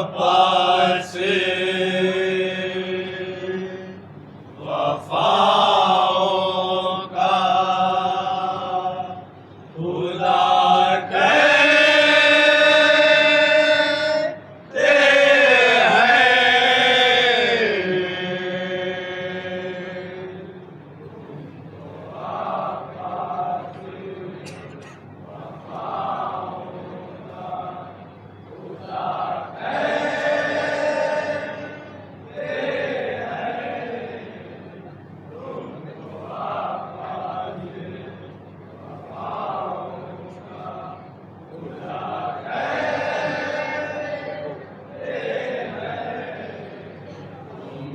पास वफाओं का खुदा कहते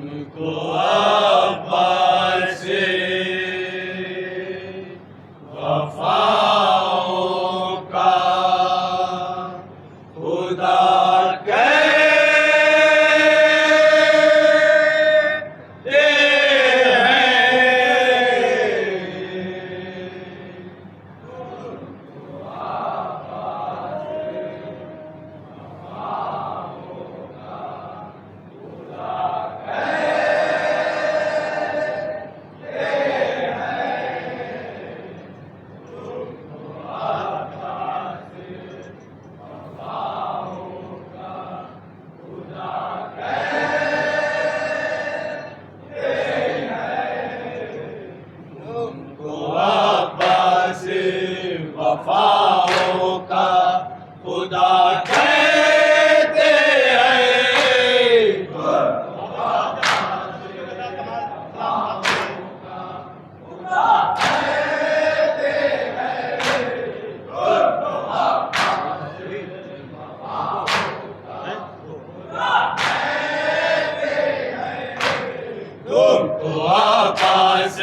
तुमको अब्बास वफाओं का खुदा कहते अब्बास वफाओं का खुदा कहते तुमको अब्बास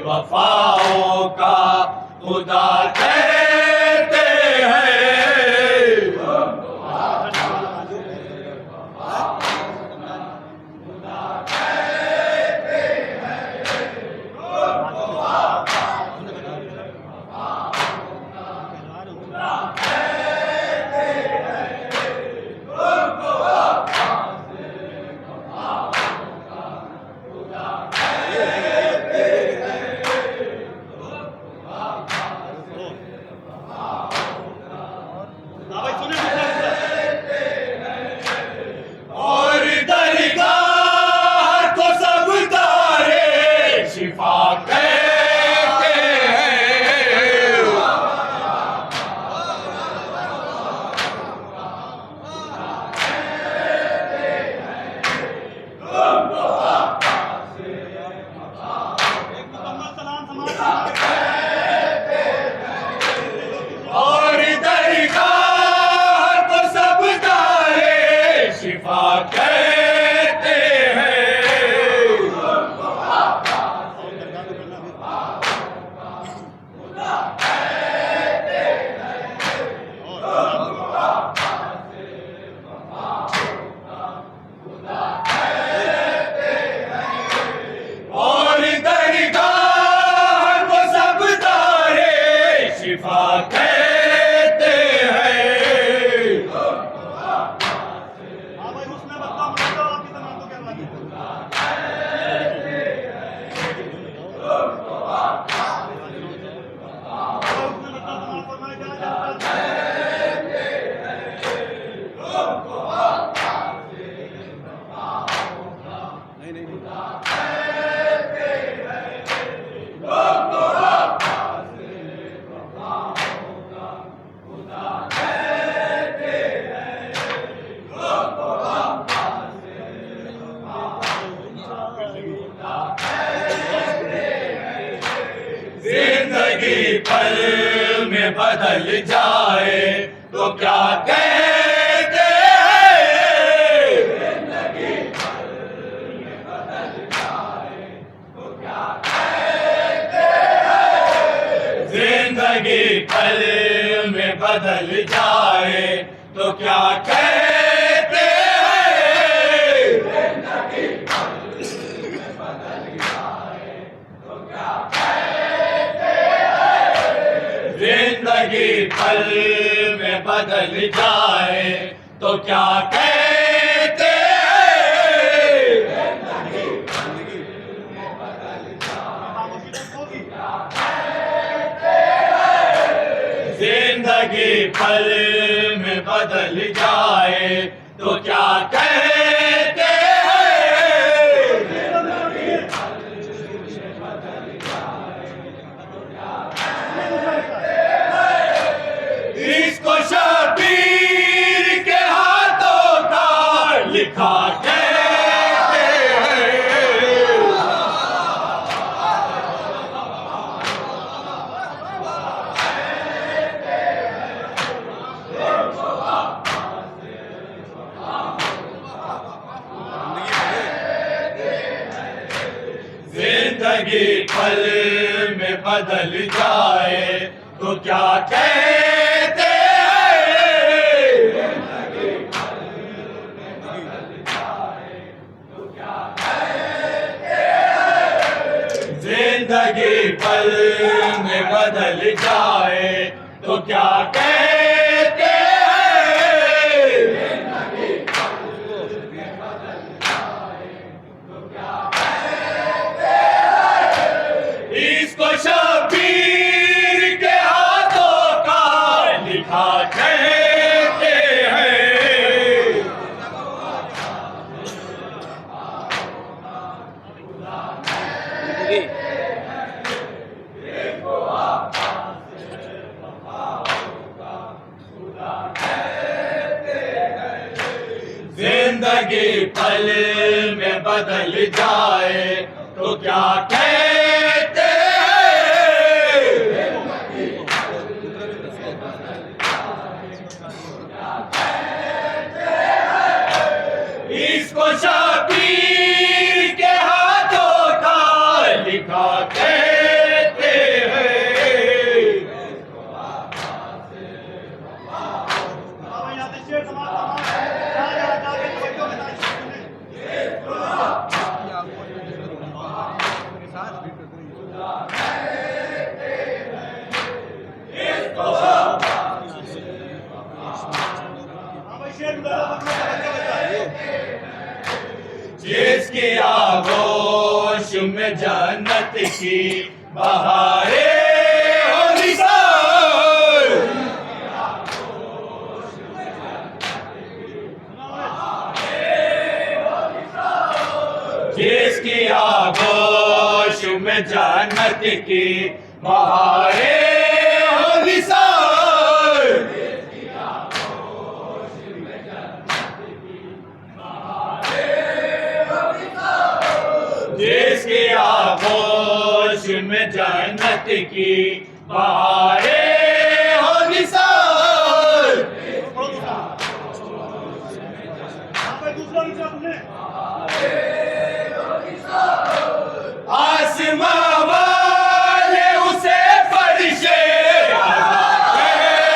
वफाओं का खुदा कहते और दरगाह को सब तारे शिफा कहते हैं। और दरगाह को सब तारे शिफा कहते हैं। और दरगाह को सब तारे शिफा कहते हैं। जिंदगी पल में बदल जाए तो क्या कहते हैं। जिंदगी पल में बदल जाए तो क्या कहते हैं। जिंदगी पल में बदल जाए तो क्या कहते हैं। जिंदगी पल में बदल जाए तो क्या जिंदगी पल में बदल जाए तो क्या कहे। पल में बदल जाए तो क्या कहते हैं। इसको शबीर के हाथों का लिखा कहते हैं। जिंदगी पल में बदल जाए तो क्या कहते हैं। जिंदगी पल में बदल जाए तो क्या कहते हैं। इसको शबीर के हाथों का लिखा कहते हैं। जिंदगी पल में बदल जाए तो क्या कहते हैं। इसको शबीर के हाथों का लिखा कहते हैं। जिसकी आगोश में जन्नत की बहारें हो निसार। जिसकी आगोश में जन्नत की बहारें हो निसार। जिसकी आगोश में जन्नत की बहारें हो निसार। आसमां वाले उसे फरिश्ते कहते हैं।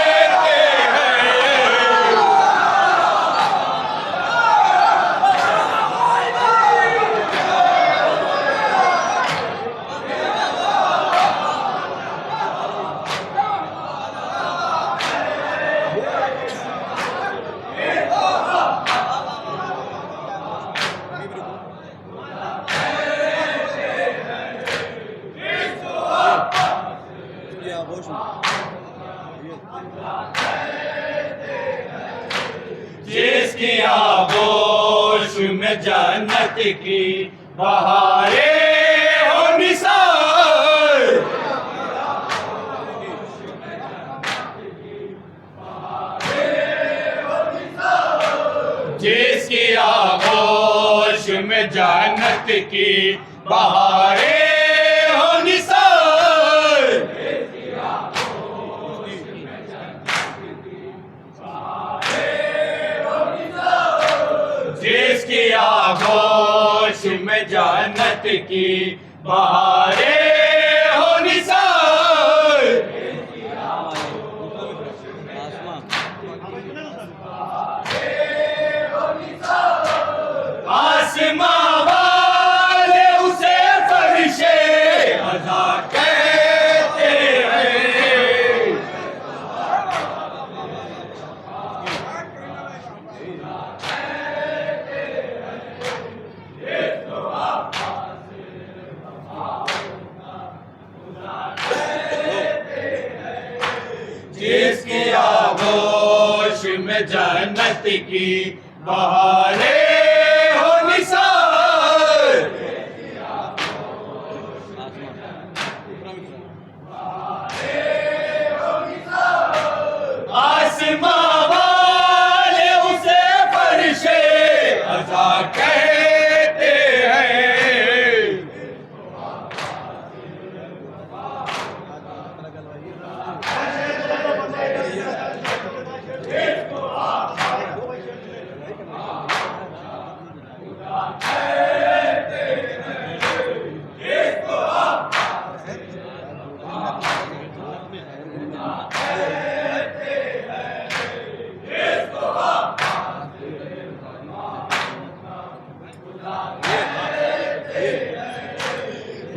जिसकी आगोश में जन्नत की बहारें हो निसार। जिसकी आगोश में जन्नत की बहारें हो निसार। जिसकी आगोश में जन्नत की बहारें हो निसार। आसमां वाले उसे फरिश्ते अज़ा कहते हैं। जन्नत की बहारें हो निसार। आसमां वाले उसे फरिशे अज़ा कहते हैं।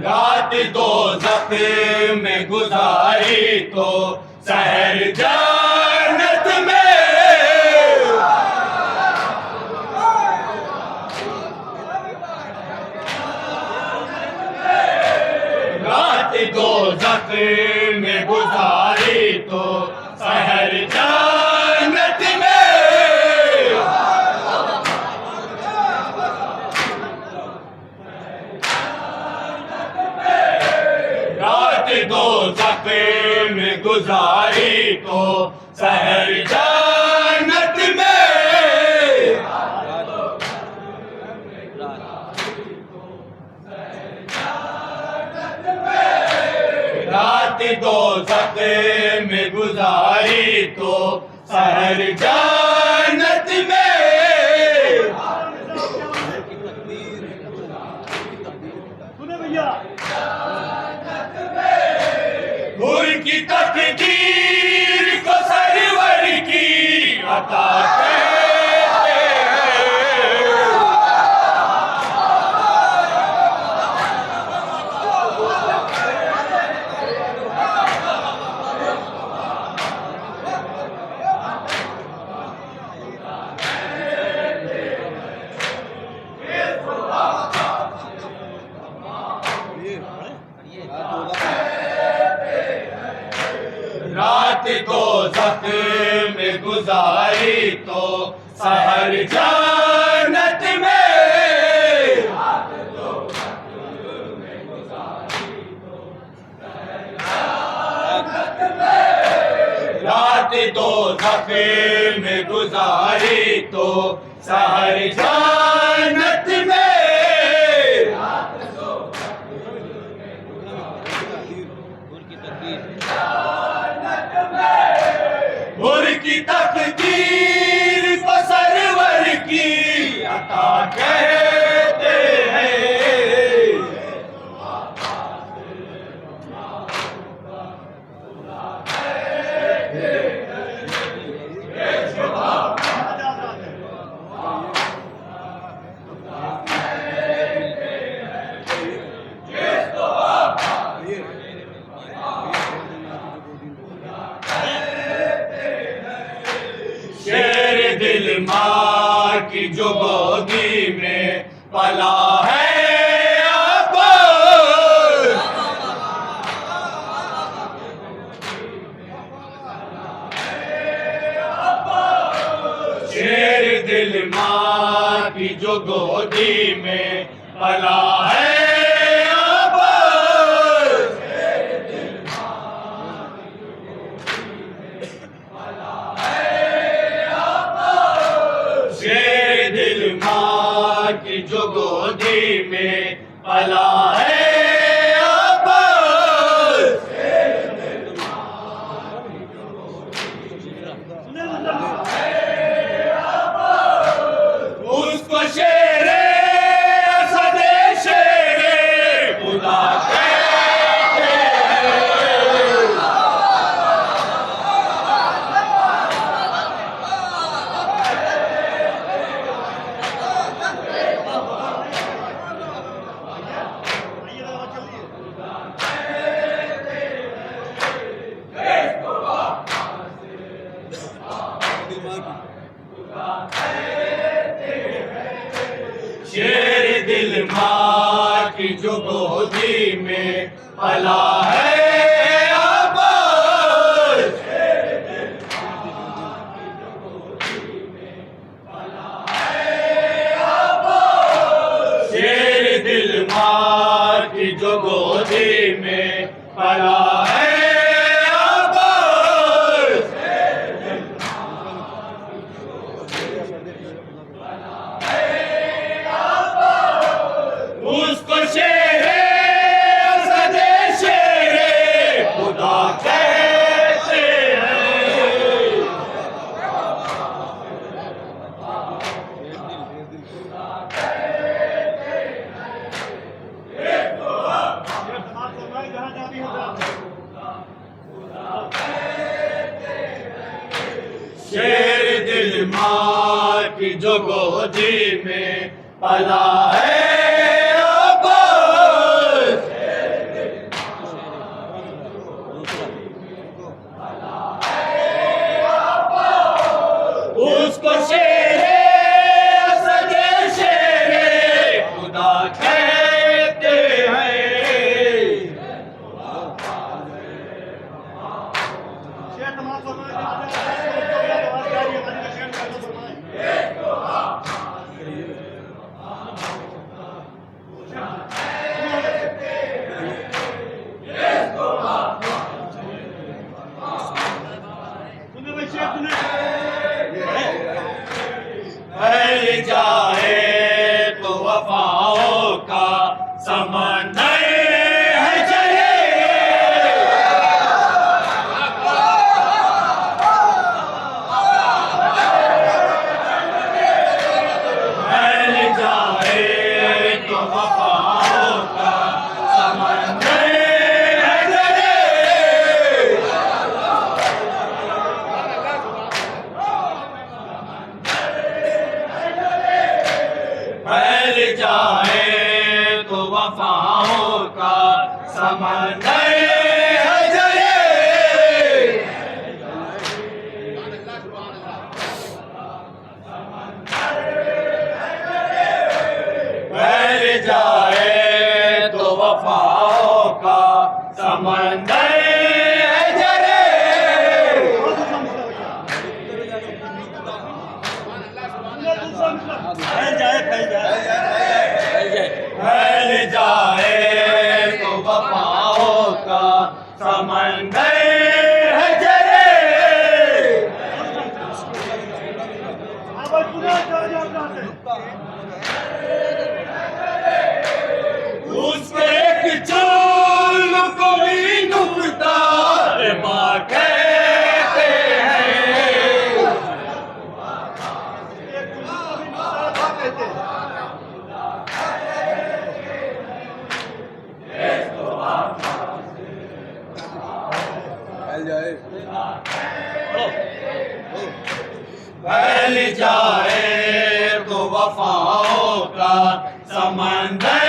रात दोज़ख में गुजारी तो सहर जन्नत में। रात दोज़ख में गुजारी तो सहर जन्नत में। दोज़ख में गुजारी तो सहर जन्नत में। रात दोज़ख में गुजारी तो सहर जन्नत में। हुर की तकदीर को सरवर की अता कहते हैं। रात दोज़ख में गुजारी तो सहर जन्नत में। रात दोज़ख में गुजारी तो सहर जन्नत में। हुर की तकदीर को सरवर की अता कहते हैं। शेर दिल माँ की जो गोदी में पला है अब। शेर दिल माँ की जो गोदी में पला है अब। शेर दिल माँ की जो गोदी में पला है अब। उसको शेरे असदे शेरे खुदा कहते हैं। शेर दिल माँ की जो गोदी में पला है अब। जो गोदी में पला है अब्बास, उसको शेरे असद शेरे खुदा कहते हैं। फैल जाए तो वफाओं का समंदर है चले, फैल जाए तो वफाओं का समंदर है चले, फैल जाए तो वफाओं का समंदर है जले, फैल जाए तो वफाओं का समंदर है जले, फैल जाए तो वफाओं का समंदर है जले, उसके एक चूल को भी नुकता कहते हैं। फैल जाए तो वफाओं का समंदर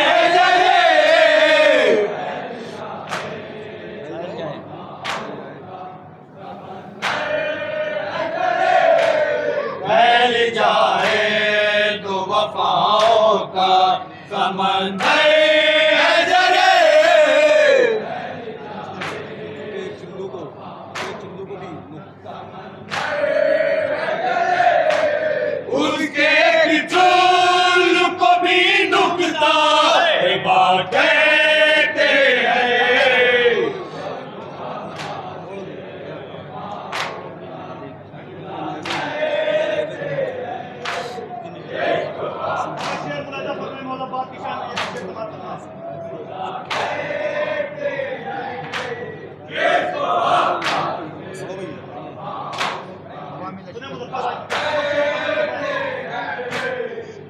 है जले, फैल जाए तो वफाओं का समंदर है जले, उसके चूल को भी नुकता कहते हैं।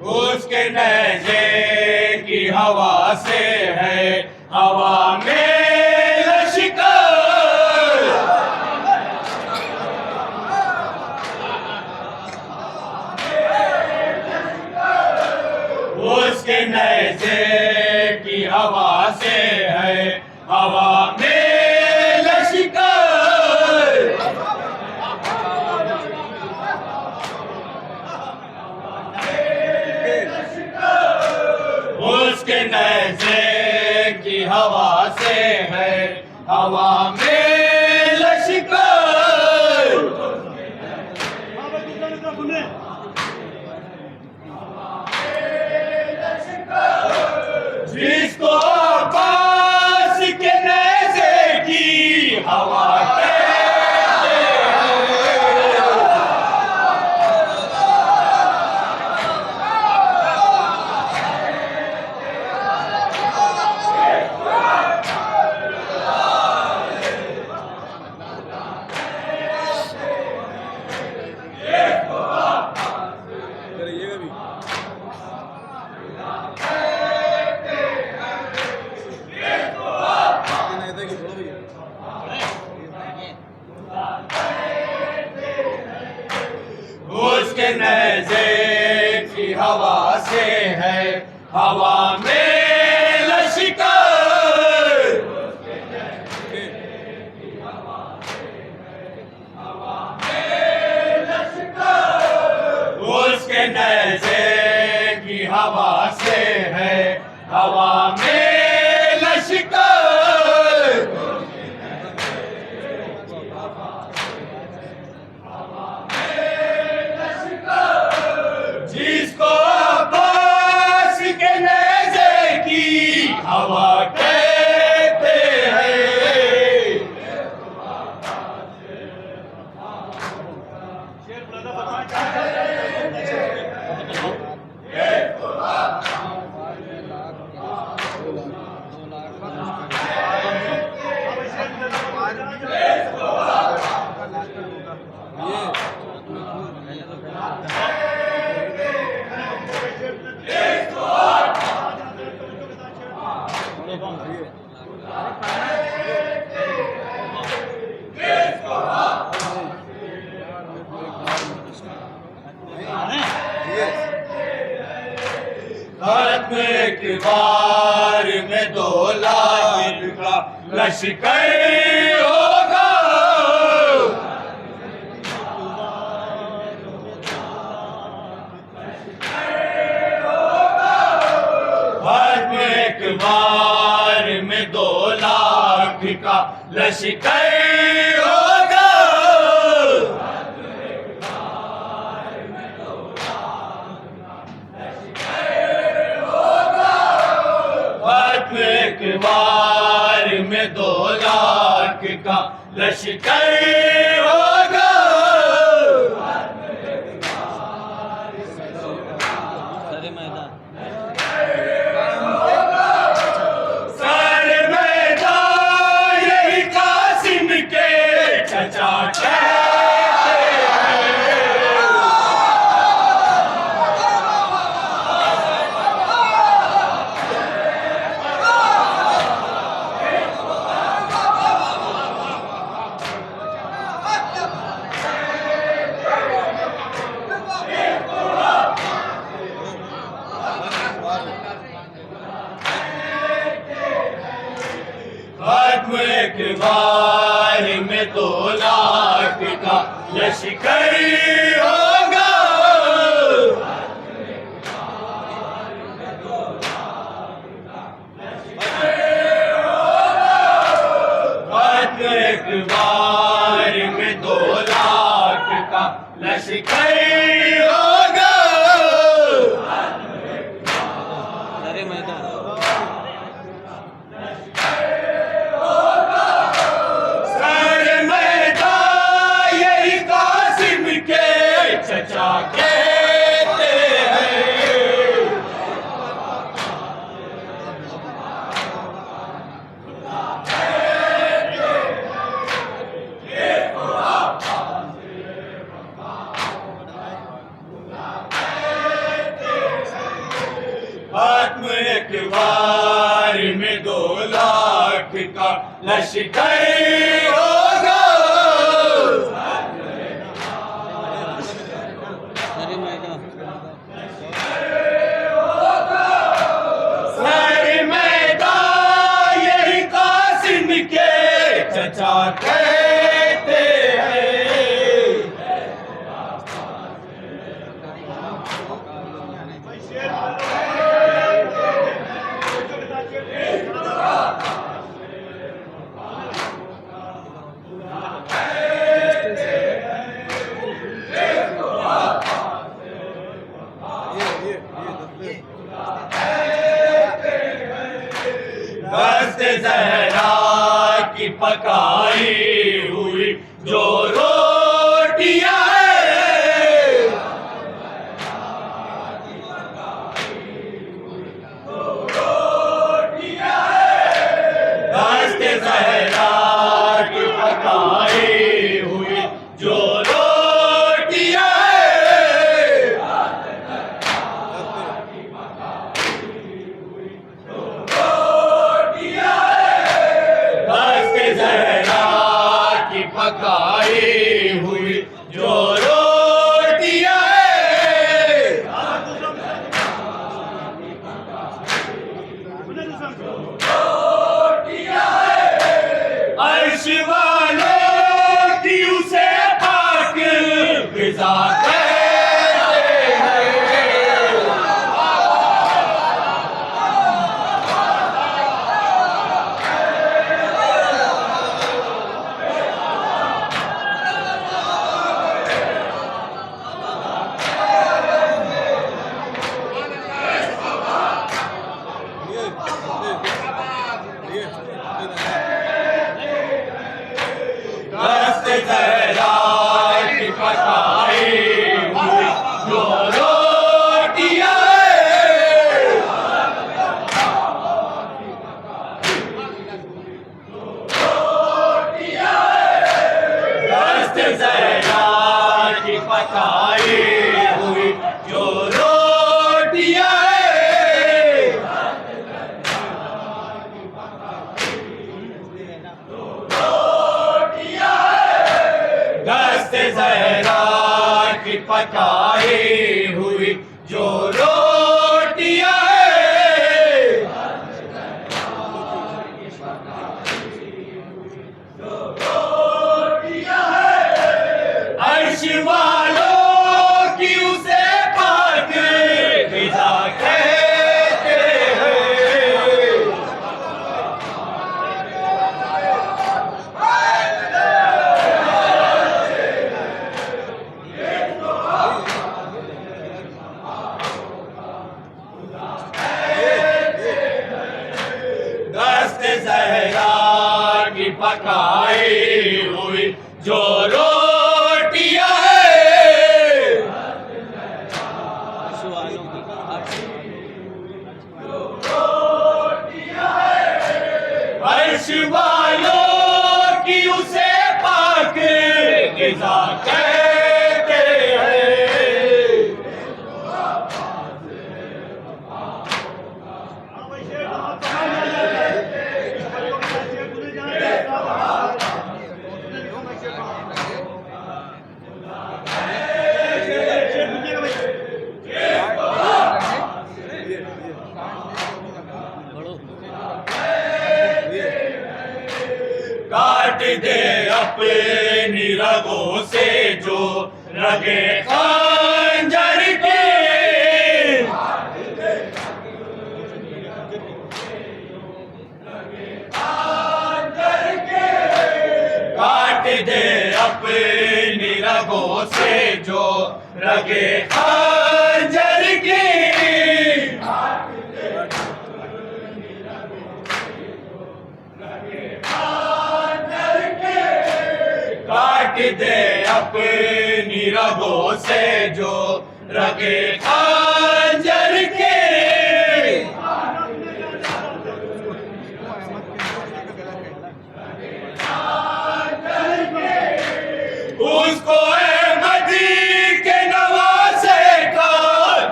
उसके नहजे की हवा से है हवा में लश्कर, उसके नहजे की हवा से है हवा में लश्कर, उसके नहजे की हवा से है हवा में लश्कर, जिसको अब्बास के नहजे की हवा हवा में लश्कर, उसके नेज़े की हवा से है हवा में लश्कर, जिसको अब्बास के नेज़े की हवा कहते हैं। खत्म एक बार में 2 लाख का लश्कर होगा, खत्म एक बार में 2 लाख का लश्कर होगा, एक बार में 2 लाख का लश्कर होगा, सारे मैदान यही कासिम के चचा एक बार में 2 लाख का लश्कर होगा, एक बार में 2 लाख का लश्कर होगा, चचा कहते हैं। खत्म एक बार में 2 लाख का लश्कर होगा, सारे मैदान यही कासिम के चचा कहते हैं। दस्ते ज़हरा की पकाई हुई जो रोटियां हैं, दस्ते ज़हरा की पकाई हुई जो रोटियां हैं, दस्ते ज़हरा की पकाई पकाई हुई जो रोटियां है, अर्श वालों की उसे पाक ग़िज़ा कहते हैं। काट दे अपनी रगों से जो रगे खंजर के, काट दे अपनी रगों से जो रगे खंजर के, काट दे अपनी रगों से जो रगे खंजर के। उसको अहमदी के नवासे का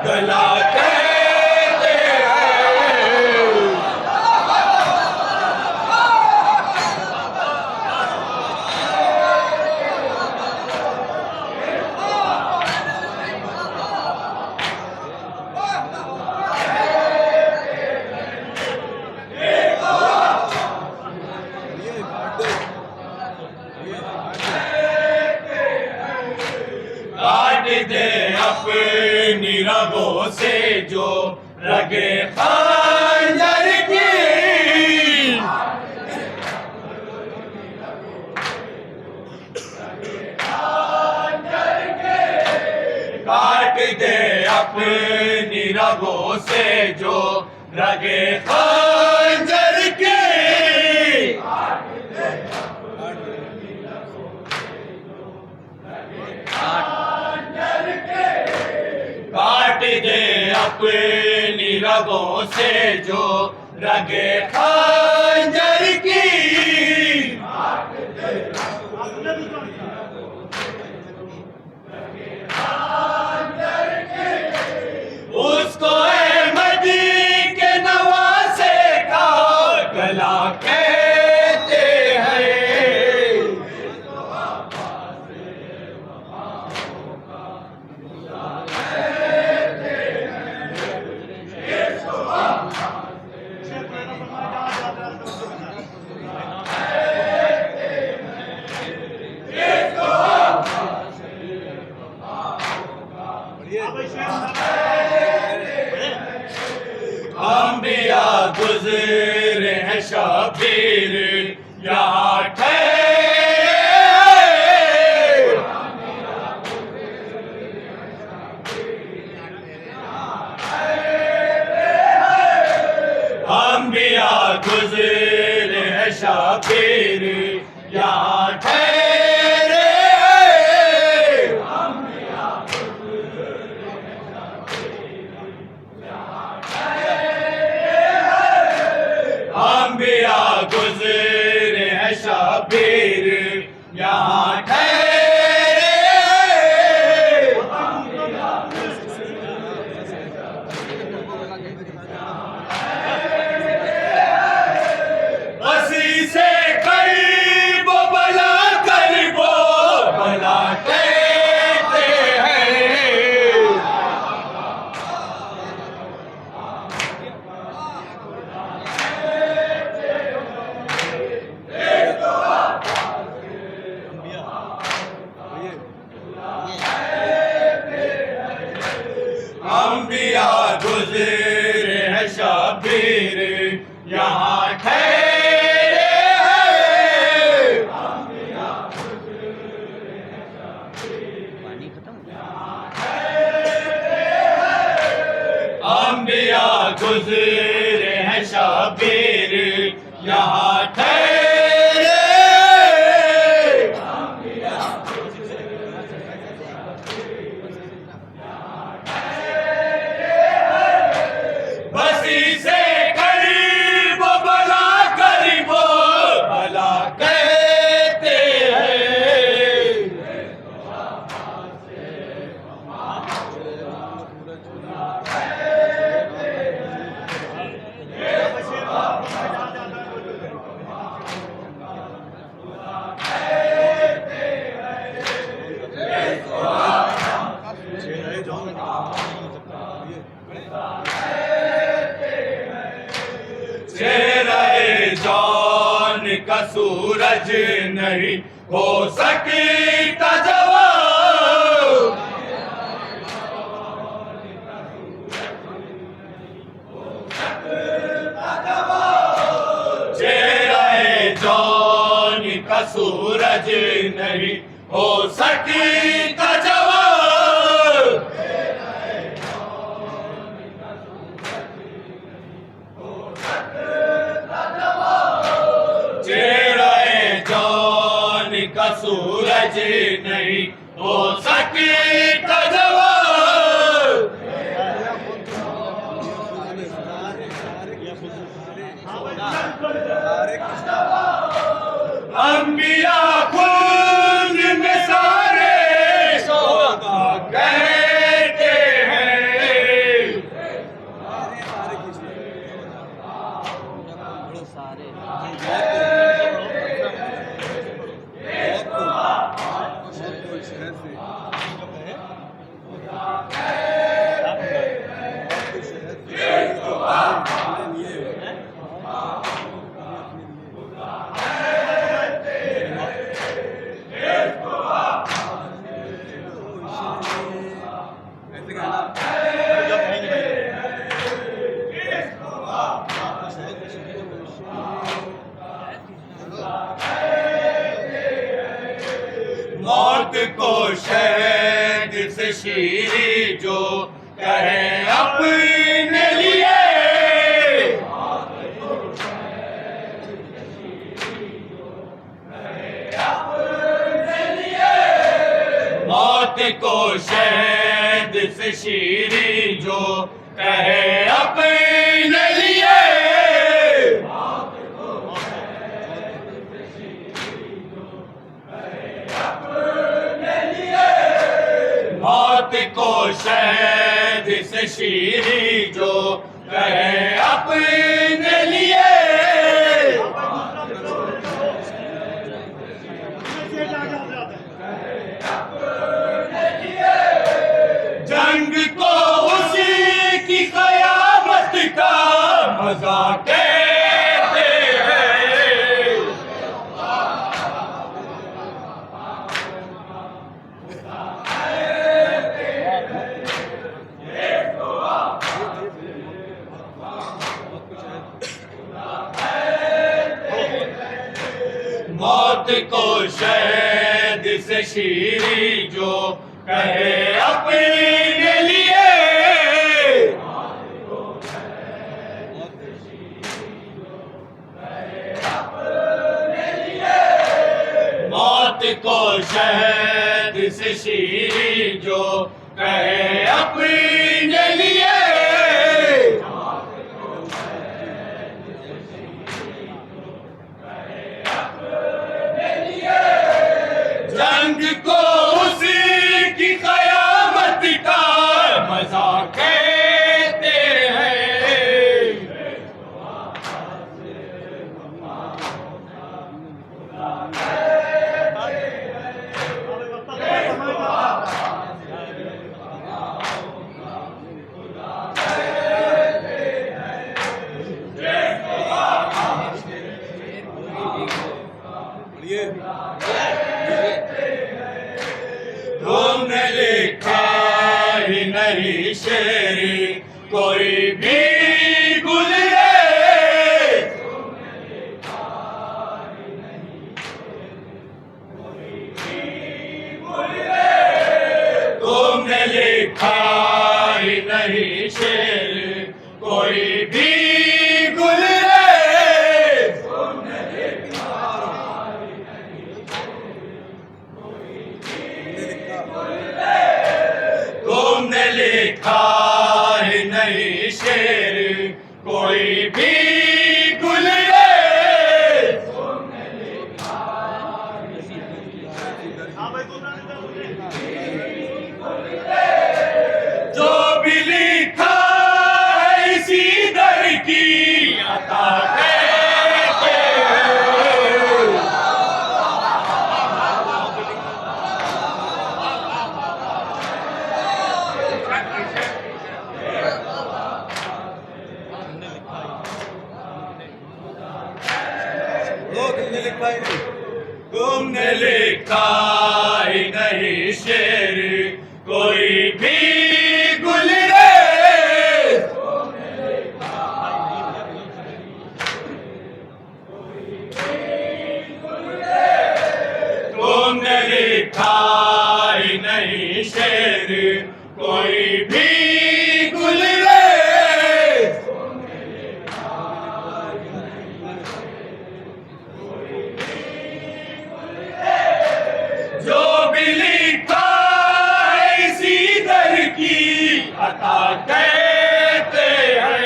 गला कहते हैं। काट दे अपनी रगों से जो रगे खंजर की, काट दे अपनी रगों से जो रगे खंजर की, काट दे अपनी रगों से जो रगे खंजर की। उसको अहमदी के नवासे का गला कहते हैं। अंबिया गुज़रे हैं शबीर यहाँ ठहरे, अंबिया गुज़रे हैं शबीर यहाँ ठहरे, अंबिया गुज़रे हैं शबीर यहाँ ठहरे। बसी से करीब बला करीबो बला कहते हैं। अंबिया गुज़रे हैं शबीर यहाँ ठहरे हैं। अंबिया गुज़रे हैं शबीर यहाँ ठहरे। का सूरज नहीं हो सकता जवान। चेहरे जौन का सूरज नहीं हो सकता जवान। चेहरे जौन का सूरज नहीं हो सकता जवान। अंबिया खुद में सारे शोभा कहते हैं। मौत को शहद से शीरी जो कहे अपने लिए। मौत को शहद से शीरी जो कहे अपने लिए। मौत को शहद से शीरी जो कहे अपने लिए। जंग को उसी की कयामत का मजा कहते हैं। मौत को शहद से शीरी जो कहे अपने लिए। मौत को शहद से शीरी जो कहे अपने लिए। जंग को उसी की कयामत का मजा कहते हैं। तुमने लिखा ही नहीं शेरी कोई भी गुजरे। तुमने लिखा ही नहीं शेर कोई भी गुजरे। तुमने लिखा ही नहीं शेर कोई भी गुजरे। जो भी लिखा है इसी दर की अता कहते हैं। तुमने लिखा ही नहीं शेर कोई भी गुलरेज, तुमने लिखा ही नहीं शेर कोई भी गुलरेज, जो भी लिखा है इसी दर की अता कहते हैं।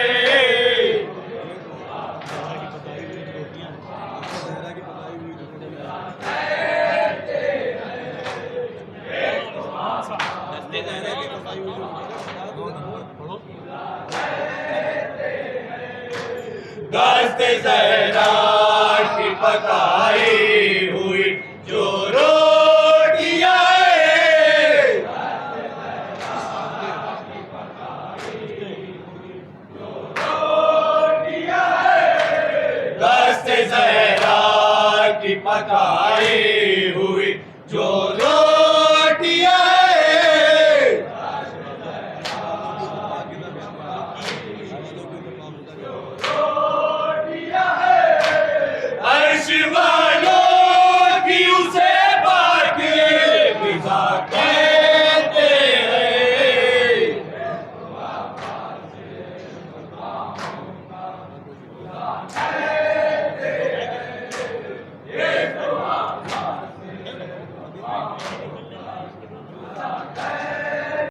दस्ते ज़हरा की पकाई हुई जो रोटियां हैं, दस्ते ज़हरा की पकाई हुई जो